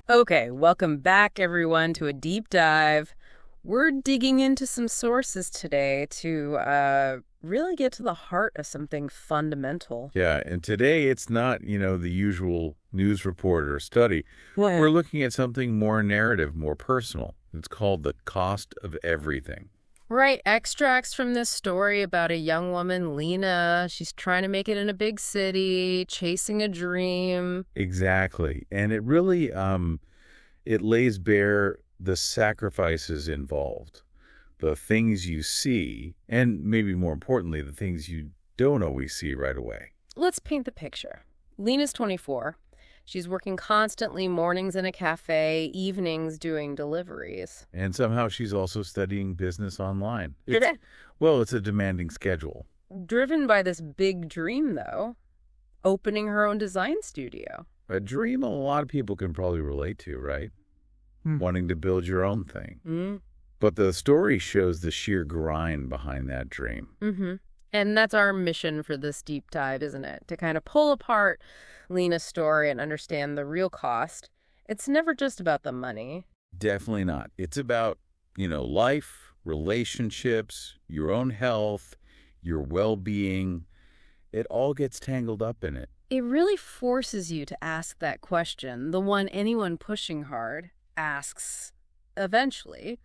Okay, welcome back, everyone, to a deep dive. We're digging into some sources today to really get to the heart of something fundamental. Yeah, and today it's not, the usual news report or study. What? We're looking at something more narrative, more personal. It's called the cost of everything. Right, extracts from this story about a young woman, Lena. She's trying to make it in a big city, chasing a dream. Exactly. And it really it lays bare the sacrifices involved, the things you see, and maybe more importantly, the things you don't always see right away. Let's paint the picture. Lena's 24. She's working constantly, mornings in a cafe, evenings doing deliveries. And somehow she's also studying business online. Did it? Well, it's a demanding schedule. Driven by this big dream, though, opening her own design studio. A dream a lot of people can probably relate to, right? Wanting to build your own thing. Mm. But the story shows the sheer grind behind that dream. Mm-hmm. And that's our mission for this deep dive, isn't it? To kind of pull apart Lena's story and understand the real cost. It's never just about the money. Definitely not. It's about, life, relationships, your own health, your well-being. It all gets tangled up in it. It really forces you to ask that question, the one anyone pushing hard asks eventually.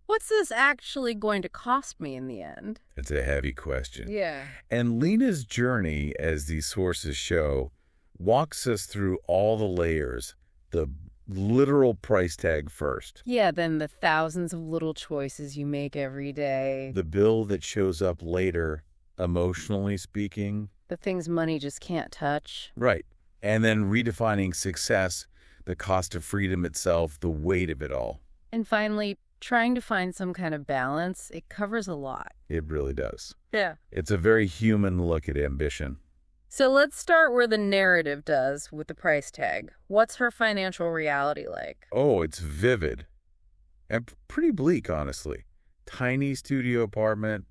What's this actually going to cost me in the end? It's a heavy question. Yeah. And Lena's journey, as these sources show, walks us through all the layers, the literal price tag first. Yeah, then the thousands of little choices you make every day. The bill that shows up later, emotionally speaking. The things money just can't touch. Right. And then redefining success, the cost of freedom itself, the weight of it all. And finally, trying to find some kind of balance. It covers a lot. It really does. Yeah. It's a very human look at ambition. So let's start where the narrative does with the price tag. What's her financial reality like? Oh, it's vivid. And pretty bleak, honestly. Tiny studio apartment,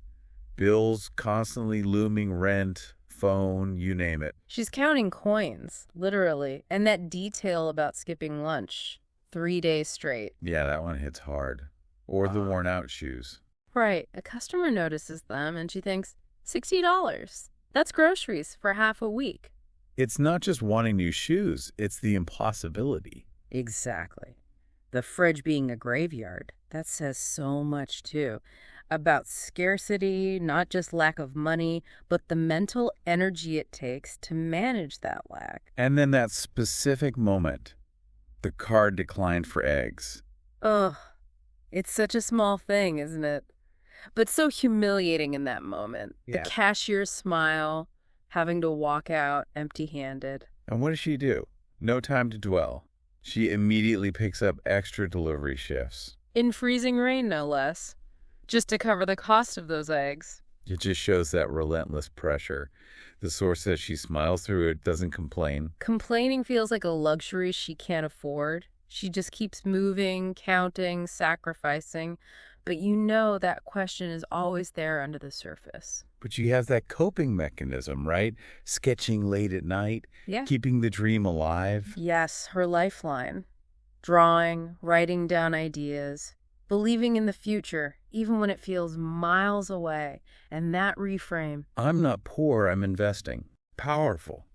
bills constantly looming, rent, phone, you name it. She's counting coins, literally. And that detail about skipping lunch 3 days straight. Yeah, that one hits hard. Or the worn out shoes. Right. A customer notices them and she thinks, $60. That's groceries for half a week. It's not just wanting new shoes, it's the impossibility. Exactly. The fridge being a graveyard. That says so much, too. About scarcity, not just lack of money, but the mental energy it takes to manage that lack. And then that specific moment, the card declined for eggs. Ugh. It's such a small thing, isn't it? But so humiliating in that moment. Yeah. The cashier's smile, having to walk out empty-handed. And what does she do? No time to dwell. She immediately picks up extra delivery shifts. In freezing rain, no less. Just to cover the cost of those eggs. It just shows that relentless pressure. The source says she smiles through it, doesn't complain. Complaining feels like a luxury she can't afford. She just keeps moving, counting, sacrificing. But you know that question is always there under the surface. But she has that coping mechanism, right? Sketching late at night, Yeah. keeping the dream alive. Yes, her lifeline. Drawing, writing down ideas, believing in the future, even when it feels miles away. And that reframe. I'm not poor, I'm investing. Powerful.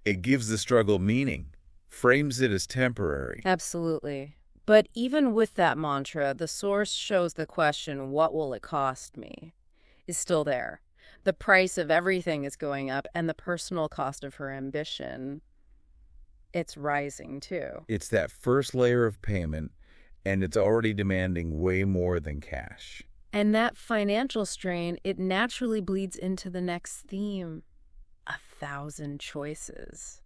It gives the struggle meaning, frames it as temporary. Absolutely. But even with that mantra, the source shows the question, what will it cost me, is still there. The price of everything is going up, and the personal cost of her ambition, it's rising too. It's that first layer of payment, and it's already demanding way more than cash. And that financial strain, it naturally bleeds into the next theme, 1,000 choices.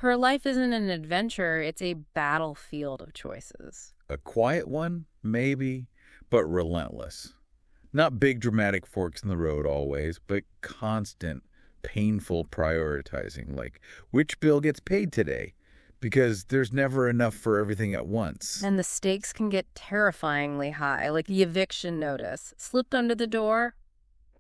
Her life isn't an adventure, it's a battlefield of choices. A quiet one, maybe, but relentless. Not big dramatic forks in the road always, but constant, painful prioritizing, like which bill gets paid today? Because there's never enough for everything at once. And the stakes can get terrifyingly high, like the eviction notice. Slipped under the door,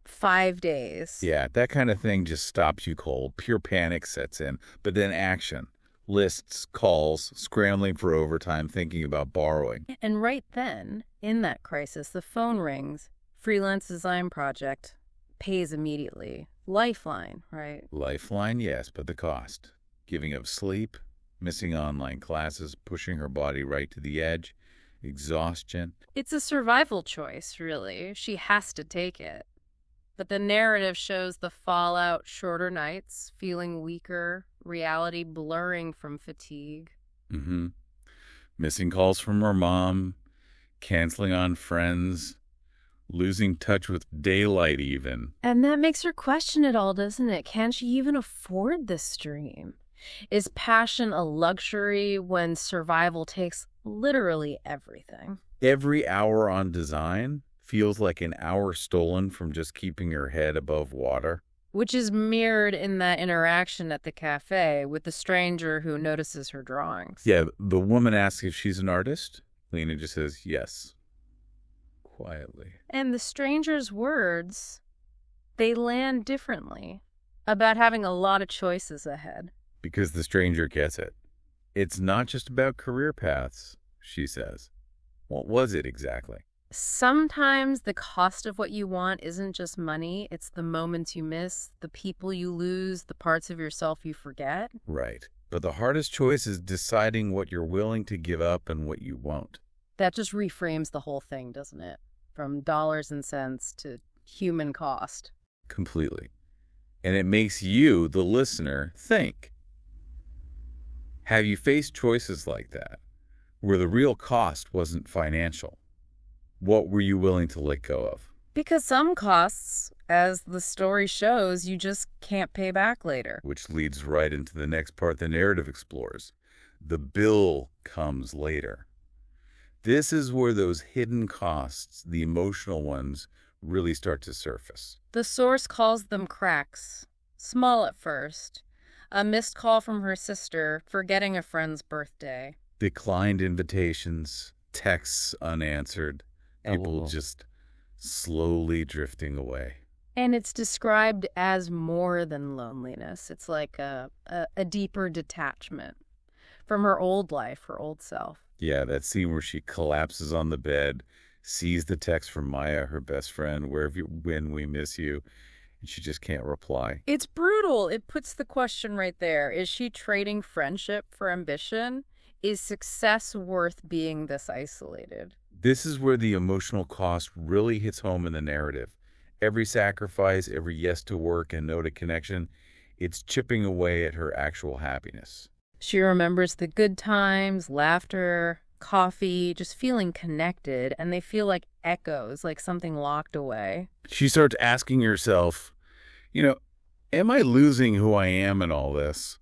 5 days. Yeah, that kind of thing just stops you cold. Pure panic sets in, but then action. Lists, calls, scrambling for overtime, thinking about borrowing. And right then, in that crisis, the phone rings. Freelance design project. Pays immediately. Lifeline, right? Lifeline, yes, but the cost. Giving up sleep, missing online classes, pushing her body right to the edge, exhaustion. It's a survival choice, really. She has to take it. But the narrative shows the fallout, shorter nights, feeling weaker, reality blurring from fatigue. Mm-hmm. Missing calls from her mom, canceling on friends, losing touch with daylight even. And that makes her question it all, doesn't it? Can she even afford this dream? Is passion a luxury when survival takes literally everything? Every hour on design feels like an hour stolen from just keeping her head above water. Which is mirrored in that interaction at the cafe with the stranger who notices her drawings. Yeah, the woman asks if she's an artist. Lena just says yes, quietly. And the stranger's words, they land differently about having a lot of choices ahead. Because the stranger gets it. It's not just about career paths, she says. What was it exactly? Sometimes the cost of what you want isn't just money, it's the moments you miss, the people you lose, the parts of yourself you forget. Right. But the hardest choice is deciding what you're willing to give up and what you won't. That just reframes the whole thing, doesn't it? From dollars and cents to human cost. Completely. And it makes you, the listener, think. Have you faced choices like that, where the real cost wasn't financial? What were you willing to let go of? Because some costs, as the story shows, you just can't pay back later. Which leads right into the next part the narrative explores. The bill comes later. This is where those hidden costs, the emotional ones, really start to surface. The source calls them cracks. Small at first. A missed call from her sister, forgetting a friend's birthday. Declined invitations, texts unanswered, people just slowly drifting away. And it's described as more than loneliness. It's like a deeper detachment from her old life, her old self. Yeah, that scene where she collapses on the bed, sees the text from Maya, her best friend, "Where have you been? We miss you." And she just can't reply. It's brutal. It puts the question right there. Is she trading friendship for ambition? Is success worth being this isolated? This is where the emotional cost really hits home in the narrative. Every sacrifice, every yes to work and no to connection, it's chipping away at her actual happiness. She remembers the good times, laughter, coffee, just feeling connected, and they feel like echoes, like something locked away. She starts asking herself, am I losing who I am in all this?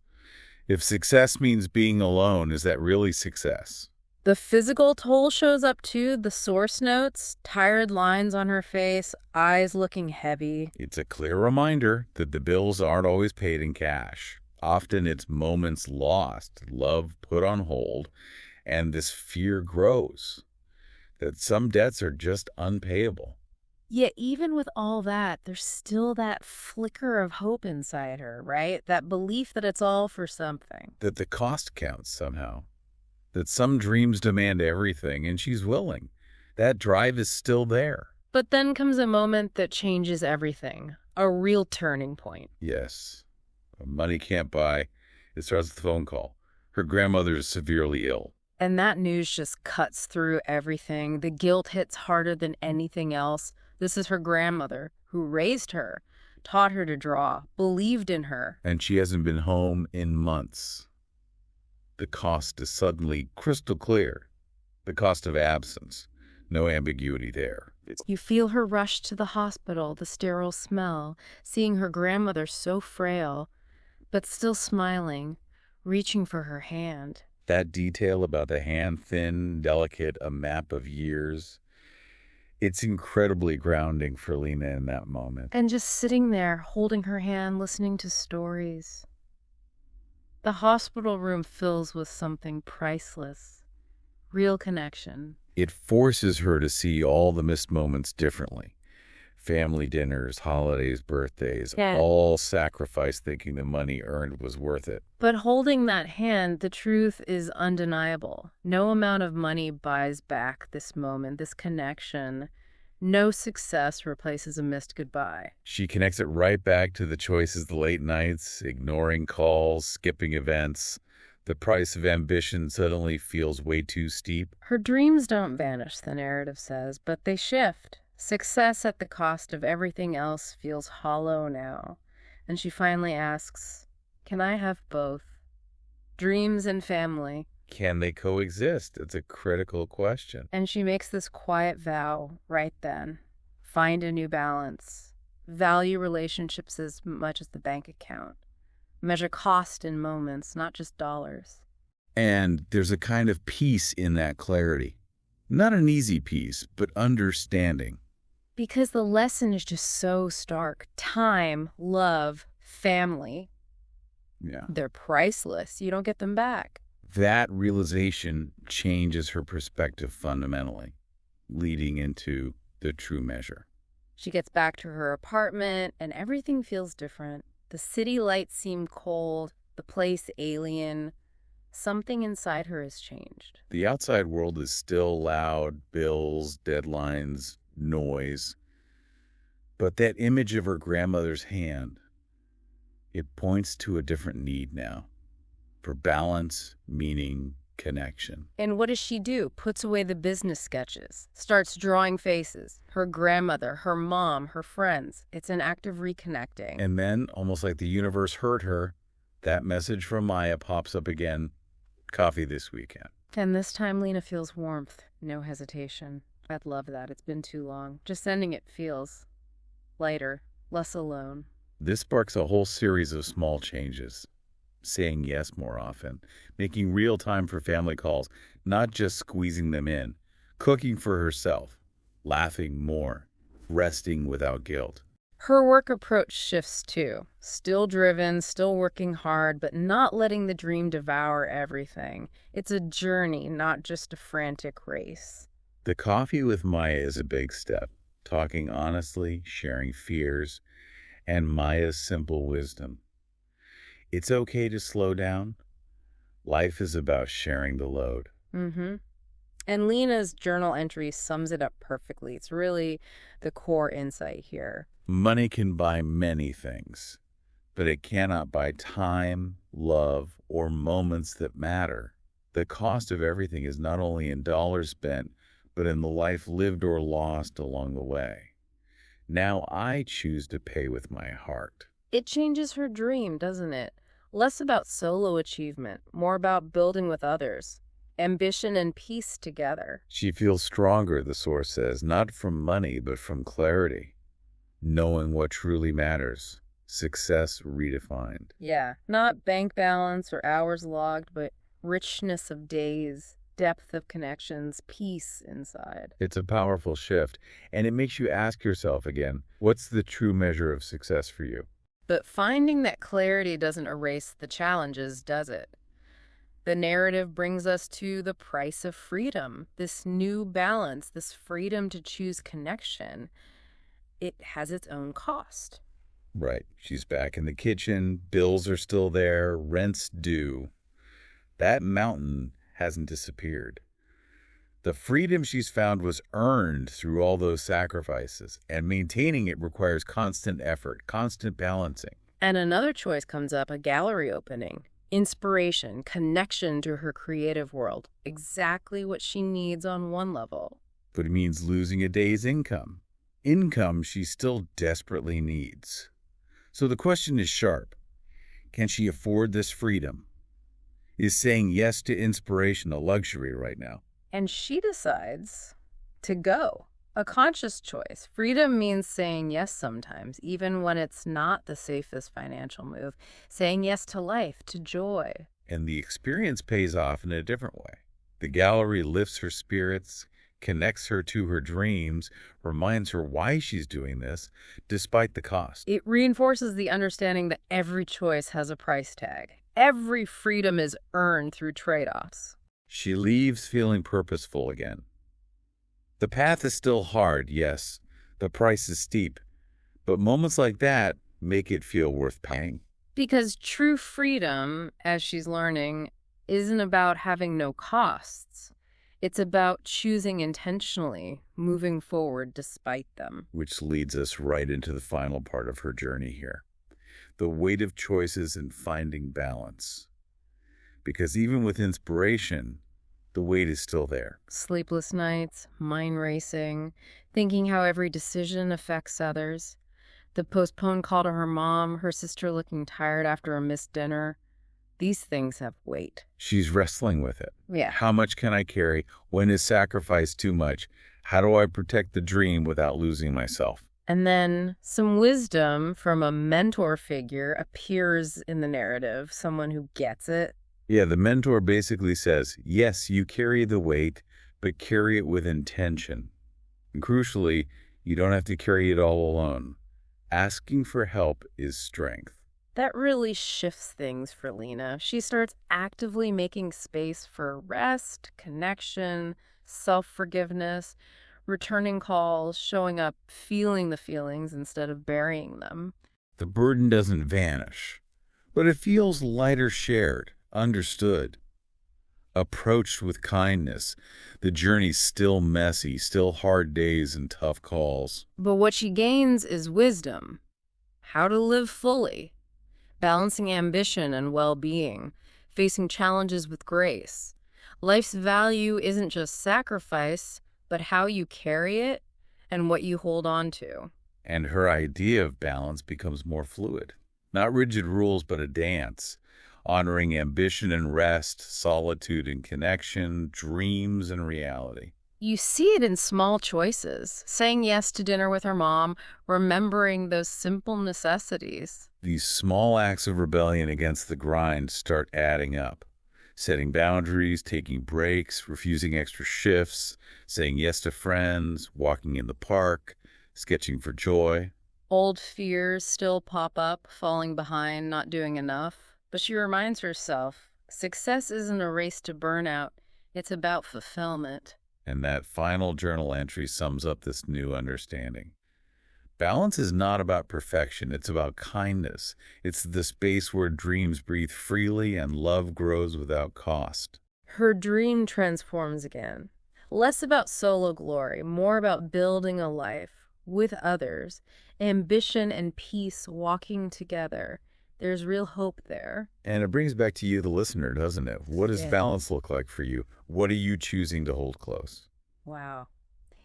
If success means being alone, is that really success? The physical toll shows up too, the source notes, tired lines on her face, eyes looking heavy. It's a clear reminder that the bills aren't always paid in cash. Often it's moments lost, love put on hold, and this fear grows that some debts are just unpayable. Yet even with all that, there's still that flicker of hope inside her, right? That belief that it's all for something. That the cost counts somehow. That some dreams demand everything, and she's willing. That drive is still there. But then comes a moment that changes everything. A real turning point. Yes. Money can't buy. It starts with a phone call. Her grandmother is severely ill. And that news just cuts through everything. The guilt hits harder than anything else. This is her grandmother, who raised her, taught her to draw, believed in her. And she hasn't been home in months. The cost is suddenly crystal clear. The cost of absence. No ambiguity there. You feel her rush to the hospital, the sterile smell, seeing her grandmother so frail, but still smiling, reaching for her hand. That detail about the hand, thin, delicate, a map of years. It's incredibly grounding for Lena in that moment. And just sitting there, holding her hand, listening to stories. The hospital room fills with something priceless. Real connection. It forces her to see all the missed moments differently. Family dinners, holidays, birthdays, Yeah. all sacrificed thinking the money earned was worth it. But holding that hand, the truth is undeniable. No amount of money buys back this moment, this connection. No success replaces a missed goodbye. She connects it right back to the choices, the late nights, ignoring calls, skipping events. The price of ambition suddenly feels way too steep. Her dreams don't vanish, the narrative says, but they shift. Success at the cost of everything else feels hollow now. And she finally asks, can I have both? Dreams and family. Can they coexist? It's a critical question. And she makes this quiet vow right then. Find a new balance. Value relationships as much as the bank account. Measure cost in moments, not just dollars. And there's a kind of peace in that clarity. Not an easy peace, but understanding. Because the lesson is just so stark. Time, love, family, Yeah. they're priceless. You don't get them back. That realization changes her perspective fundamentally, leading into the true measure. She gets back to her apartment, and everything feels different. The city lights seem cold, the place alien. Something inside her has changed. The outside world is still loud, bills, deadlines, noise. But that image of her grandmother's hand, it points to a different need now. For balance, meaning, connection. And what does she do? Puts away the business sketches, starts drawing faces. Her grandmother, her mom, her friends. It's an act of reconnecting. And then, almost like the universe heard her, that message from Maya pops up again. Coffee this weekend. And this time Lena feels warmth, no hesitation. I'd love that. It's been too long. Just sending it feels lighter, less alone. This sparks a whole series of small changes. Saying yes more often, making real time for family calls, not just squeezing them in, cooking for herself, laughing more, resting without guilt. Her work approach shifts too. Still driven, still working hard, but not letting the dream devour everything. It's a journey, not just a frantic race. The coffee with Maya is a big step, talking honestly, sharing fears, and Maya's simple wisdom. It's okay to slow down. Life is about sharing the load. Mm-hmm. And Lena's journal entry sums it up perfectly. It's really the core insight here. Money can buy many things, but it cannot buy time, love, or moments that matter. The cost of everything is not only in dollars spent, but in the life lived or lost along the way. Now I choose to pay with my heart. It changes her dream, doesn't it? Less about solo achievement, more about building with others. Ambition and peace together. She feels stronger, the source says, not from money, but from clarity. Knowing what truly matters. Success redefined. Yeah, not bank balance or hours logged, but richness of days, depth of connections, peace inside. It's a powerful shift, and it makes you ask yourself again, what's the true measure of success for you? But finding that clarity doesn't erase the challenges, does it? The narrative brings us to the price of freedom, this new balance, this freedom to choose connection. It has its own cost. Right. She's back in the kitchen, bills are still there, rent's due. That mountain hasn't disappeared. The freedom she's found was earned through all those sacrifices, and maintaining it requires constant effort, constant balancing. And another choice comes up, a gallery opening. Inspiration, connection to her creative world. Exactly what she needs on one level. But it means losing a day's income. Income she still desperately needs. So the question is sharp. Can she afford this freedom? Is saying yes to inspiration a luxury right now? And she decides to go. A conscious choice. Freedom means saying yes sometimes, even when it's not the safest financial move. Saying yes to life, to joy. And the experience pays off in a different way. The gallery lifts her spirits, connects her to her dreams, reminds her why she's doing this, despite the cost. It reinforces the understanding that every choice has a price tag. Every freedom is earned through trade-offs. She leaves feeling purposeful again. The path is still hard, yes. The price is steep, but moments like that make it feel worth paying. Because true freedom, as she's learning, isn't about having no costs. It's about choosing intentionally, moving forward despite them. Which leads us right into the final part of her journey here. The weight of choices and finding balance. Because even with inspiration, the weight is still there. Sleepless nights, mind racing, thinking how every decision affects others. The postponed call to her mom, her sister looking tired after a missed dinner. These things have weight. She's wrestling with it. Yeah. How much can I carry? When is sacrifice too much? How do I protect the dream without losing myself? And then some wisdom from a mentor figure appears in the narrative, someone who gets it. Yeah, the mentor basically says, yes, you carry the weight, but carry it with intention. And crucially, you don't have to carry it all alone. Asking for help is strength. That really shifts things for Lena. She starts actively making space for rest, connection, self-forgiveness, returning calls, showing up, feeling the feelings instead of burying them. The burden doesn't vanish, but it feels lighter shared, understood, approached with kindness. The journey's still messy, still hard days and tough calls. But what she gains is wisdom. How to live fully, balancing ambition and well-being, facing challenges with grace. Life's value isn't just sacrifice, but how you carry it and what you hold on to. And her idea of balance becomes more fluid. Not rigid rules, but a dance, honoring ambition and rest, solitude and connection, dreams and reality. You see it in small choices, saying yes to dinner with her mom, remembering those simple necessities. These small acts of rebellion against the grind start adding up. Setting boundaries, taking breaks, refusing extra shifts, saying yes to friends, walking in the park, sketching for joy. Old fears still pop up, falling behind, not doing enough. But she reminds herself, success isn't a race to burnout, it's about fulfillment. And that final journal entry sums up this new understanding. Balance is not about perfection, it's about kindness. It's the space where dreams breathe freely and love grows without cost. Her dream transforms again. Less about solo glory, more about building a life with others, ambition and peace walking together. There's real hope there. And it brings back to you, the listener, doesn't it? What does balance look like for you? What are you choosing to hold close? Wow.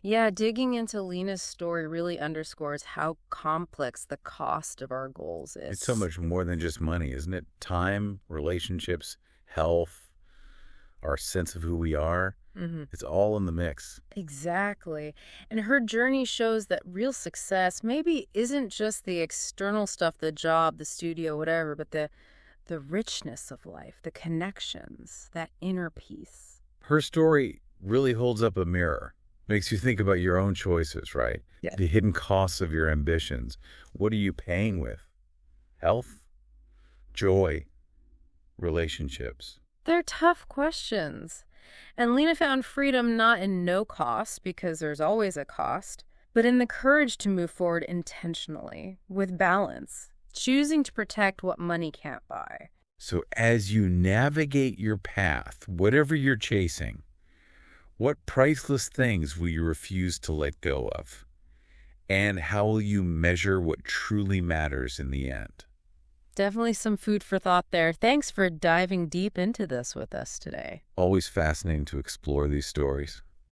Yeah, digging into Lena's story really underscores how complex the cost of our goals is. It's so much more than just money, isn't it? Time, relationships, health, our sense of who we are. It's all in the mix. Exactly. And her journey shows that real success maybe isn't just the external stuff, the job, the studio, whatever, but the richness of life, the connections, that inner peace. Her story really holds up a mirror. Makes you think about your own choices, right? Yeah. The hidden costs of your ambitions. What are you paying with? Health? Joy? Relationships? They're tough questions. And Lena found freedom not in no cost, because there's always a cost, but in the courage to move forward intentionally, with balance, choosing to protect what money can't buy. So as you navigate your path, whatever you're chasing, what priceless things will you refuse to let go of? And how will you measure what truly matters in the end? Definitely some food for thought there. Thanks for diving deep into this with us today. Always fascinating to explore these stories.